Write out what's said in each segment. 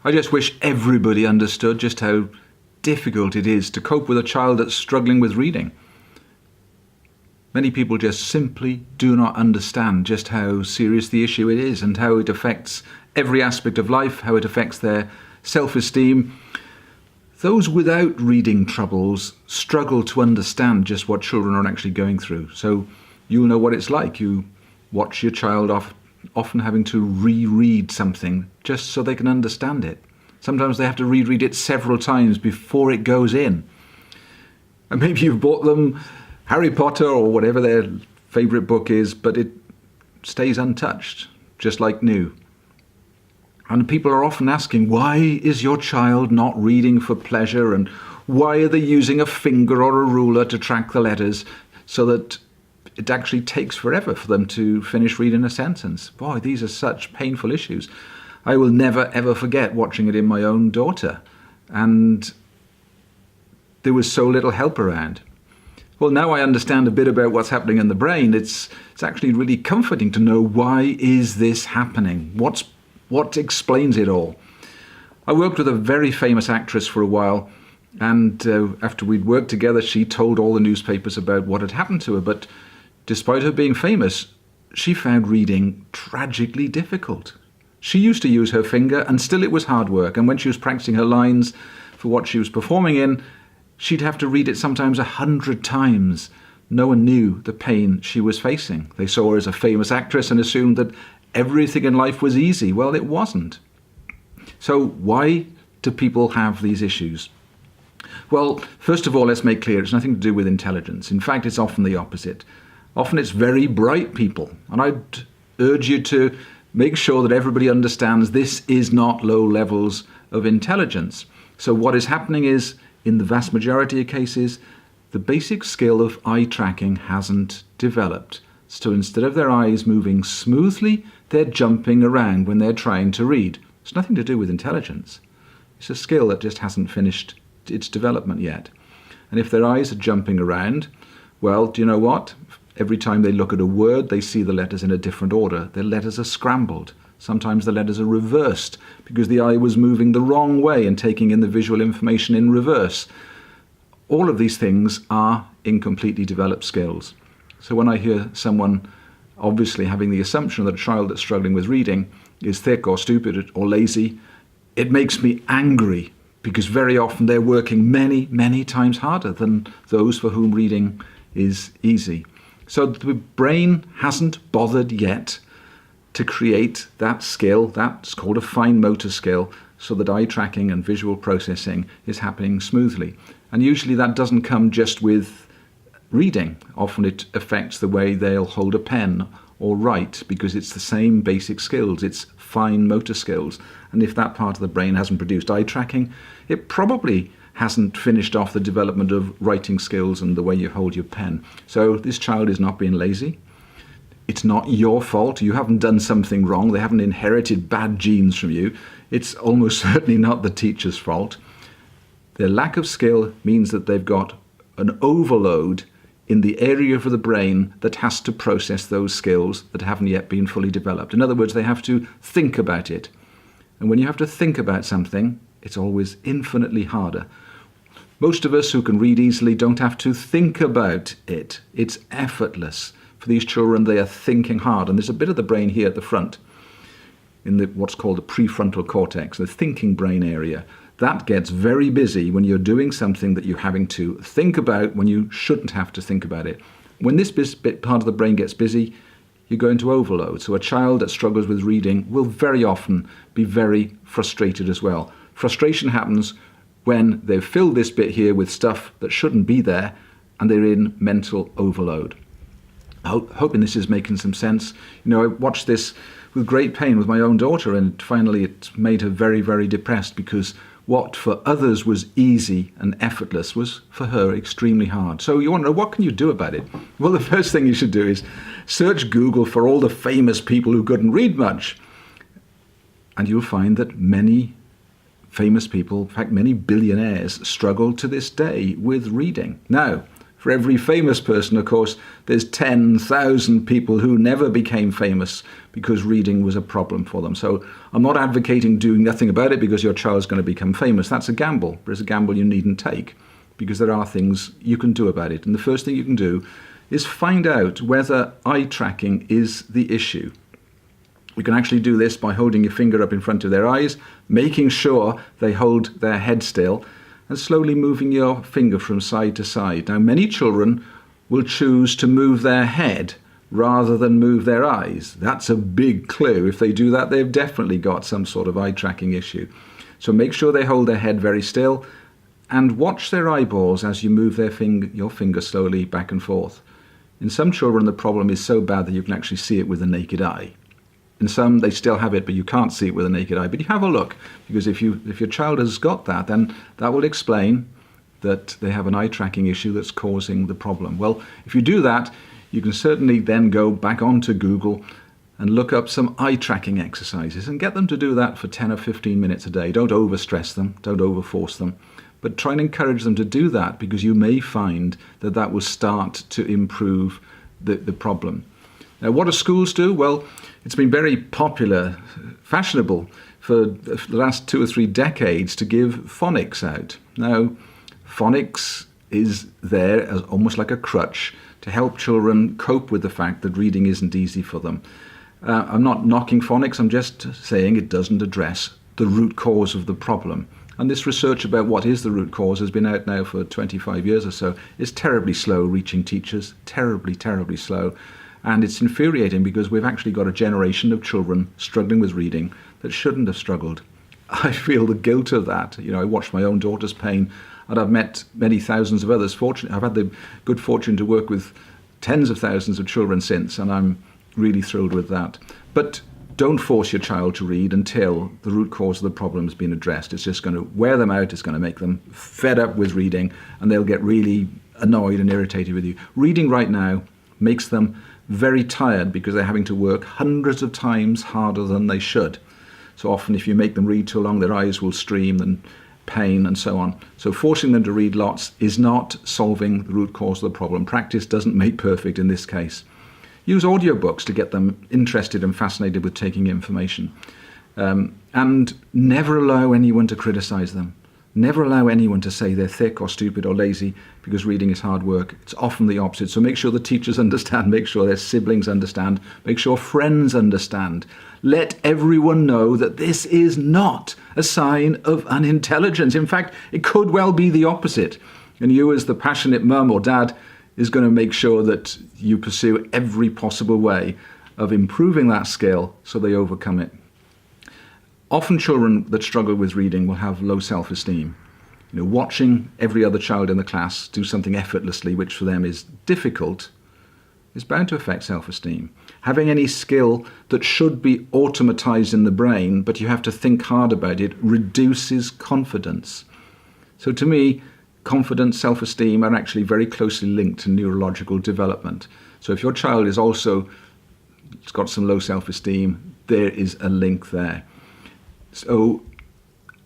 I just wish everybody understood just how difficult it is to cope with a child that's struggling with reading. Many people just simply do not understand just how serious the issue it is and how it affects every aspect of life, how it affects their self-esteem. Those without reading troubles struggle to understand just what children are actually going through. So you'll know what it's like. You watch your child often having to reread something just so they can understand it. Sometimes they have to reread it several times before it goes in. And maybe you've bought them Harry Potter or whatever their favourite book is, but it stays untouched, just like new. And people are often asking, why is your child not reading for pleasure? And why are they using a finger or a ruler to track the letters so that it actually takes forever for them to finish reading a sentence? Boy, these are such painful issues. I will never, ever forget watching it in my own daughter. And there was so little help around. Well, now I understand a bit about what's happening in the brain. It's actually really comforting to know, why is this happening? What explains it all? I worked with a very famous actress for a while, and after we'd worked together, she told all the newspapers about what had happened to her. But despite her being famous, she found reading tragically difficult. She used to use her finger, and still it was hard work. And when she was practicing her lines for what she was performing in, she'd have to read it sometimes 100 times. No one knew the pain she was facing. They saw her as a famous actress and assumed that everything in life was easy. Well, it wasn't. So why do people have these issues? Well, first of all, let's make clear it's nothing to do with intelligence. In fact, it's often the opposite. Often it's very bright people. And I'd urge you to make sure that everybody understands this is not low levels of intelligence. So what is happening is, in the vast majority of cases, the basic skill of eye tracking hasn't developed. So instead of their eyes moving smoothly, they're jumping around when they're trying to read. It's nothing to do with intelligence. It's a skill that just hasn't finished its development yet. And if their eyes are jumping around, well, do you know what? Every time they look at a word, they see the letters in a different order. Their letters are scrambled. Sometimes the letters are reversed because the eye was moving the wrong way and taking in the visual information in reverse. All of these things are incompletely developed skills. So when I hear someone obviously having the assumption that a child that's struggling with reading is thick or stupid or lazy, it makes me angry, because very often they're working many, many times harder than those for whom reading is easy. So the brain hasn't bothered yet to create that skill, that's called a fine motor skill, so that eye tracking and visual processing is happening smoothly. And usually that doesn't come just with reading. Often it affects the way they'll hold a pen or write, because it's the same basic skills. It's fine motor skills. And if that part of the brain hasn't produced eye tracking, it probably hasn't finished off the development of writing skills and the way you hold your pen. So this child is not being lazy. It's not your fault. You haven't done something wrong. They haven't inherited bad genes from you. It's almost certainly not the teacher's fault. Their lack of skill means that they've got an overload in the area of the brain that has to process those skills that haven't yet been fully developed. In other words, they have to think about it. And when you have to think about something, it's always infinitely harder. Most of us who can read easily don't have to think about it. It's effortless. For these children, they are thinking hard. And there's a bit of the brain here at the front, in what's called the prefrontal cortex, the thinking brain area. That gets very busy when you're doing something that you're having to think about when you shouldn't have to think about it. When this bit part of the brain gets busy, you go into overload. So a child that struggles with reading will very often be very frustrated as well. Frustration happens when they've filled this bit here with stuff that shouldn't be there, and they're in mental overload. Hoping this is making some sense. You know, I watched this with great pain with my own daughter, and finally it made her very, very depressed, because what for others was easy and effortless was for her extremely hard. So you want to know, what can you do about it? Well, the first thing you should do is search Google for all the famous people who couldn't read much. And you'll find that many famous people, in fact many billionaires, struggle to this day with reading. Now, For every famous person, of course, there's 10,000 people who never became famous because reading was a problem for them. So I'm not advocating doing nothing about it because your child's going to become famous. That's a gamble, but it's a gamble you needn't take because there are things you can do about it. And the first thing you can do is find out whether eye tracking is the issue. You can actually do this by holding your finger up in front of their eyes, making sure they hold their head still, and slowly moving your finger from side to side. Now, many children will choose to move their head rather than move their eyes. That's a big clue. If they do that, they've definitely got some sort of eye tracking issue. So make sure they hold their head very still and watch their eyeballs as you move your finger slowly back and forth. In some children, the problem is so bad that you can actually see it with the naked eye. In some, they still have it, but you can't see it with a naked eye. But you have a look, because if your child has got that, then that will explain that they have an eye tracking issue that's causing the problem. Well, if you do that, you can certainly then go back onto Google and look up some eye tracking exercises and get them to do that for 10 or 15 minutes a day. Don't overstress them, don't overforce them, but try and encourage them to do that, because you may find that that will start to improve the problem. Now, what do schools do? Well, it's been very popular, fashionable for the last 2 or 3 decades to give phonics out. Now, phonics is there as almost like a crutch to help children cope with the fact that reading isn't easy for them. I'm not knocking phonics, I'm just saying it doesn't address the root cause of the problem. And this research about what is the root cause has been out now for 25 years or so. It's terribly slow reaching teachers, terribly, terribly slow. And it's infuriating because we've actually got a generation of children struggling with reading that shouldn't have struggled. I feel the guilt of that. You know, I watched my own daughter's pain, and I've met many thousands of others. I've had the good fortune to work with tens of thousands of children since, and I'm really thrilled with that. But don't force your child to read until the root cause of the problem has been addressed. It's just going to wear them out. It's going to make them fed up with reading, and they'll get really annoyed and irritated with you. Reading right now makes them very tired because they're having to work hundreds of times harder than they should. So often if you make them read too long, their eyes will stream and pain and so on. So forcing them to read lots is not solving the root cause of the problem. Practice doesn't make perfect in this case. Use audiobooks to get them interested and fascinated with taking information. And never allow anyone to criticize them. Never allow anyone to say they're thick or stupid or lazy because reading is hard work. It's often the opposite. So make sure the teachers understand, make sure their siblings understand, make sure friends understand. Let everyone know that this is not a sign of unintelligence. In fact, it could well be the opposite. And you, as the passionate mum or dad, is going to make sure that you pursue every possible way of improving that skill so they overcome it. Often children that struggle with reading will have low self-esteem. You know, watching every other child in the class do something effortlessly, which for them is difficult, is bound to affect self-esteem. Having any skill that should be automatized in the brain, but you have to think hard about it, reduces confidence. So to me, confidence, self-esteem are actually very closely linked to neurological development. So if your child is also got some low self-esteem, there is a link there. So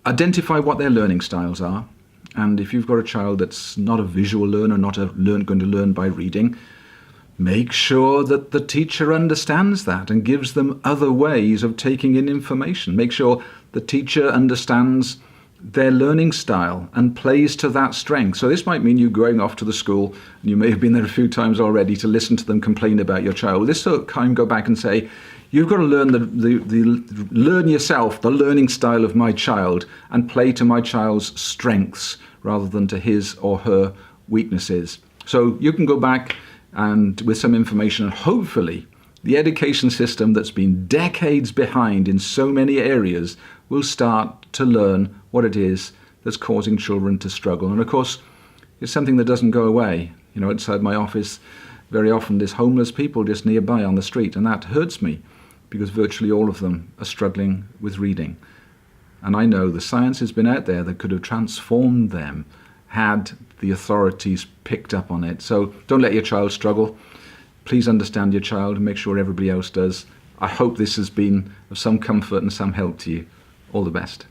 identify what their learning styles are. And if you've got a child that's not a visual learner, going to learn by reading, make sure that the teacher understands that and gives them other ways of taking in information. Make sure the teacher understands their learning style and plays to that strength. So this might mean you going off to the school, and you may have been there a few times already, to listen to them complain about your child. This time go back and say, you've got to learn learn yourself the learning style of my child and play to my child's strengths rather than to his or her weaknesses. So you can go back and with some information, and hopefully the education system that's been decades behind in so many areas will start to learn what it is that's causing children to struggle. And of course, it's something that doesn't go away. You know, outside my office, very often there's homeless people just nearby on the street, and that hurts me because virtually all of them are struggling with reading. And I know the science has been out there that could have transformed them had the authorities picked up on it. So don't let your child struggle. Please understand your child and make sure everybody else does. I hope this has been of some comfort and some help to you. All the best.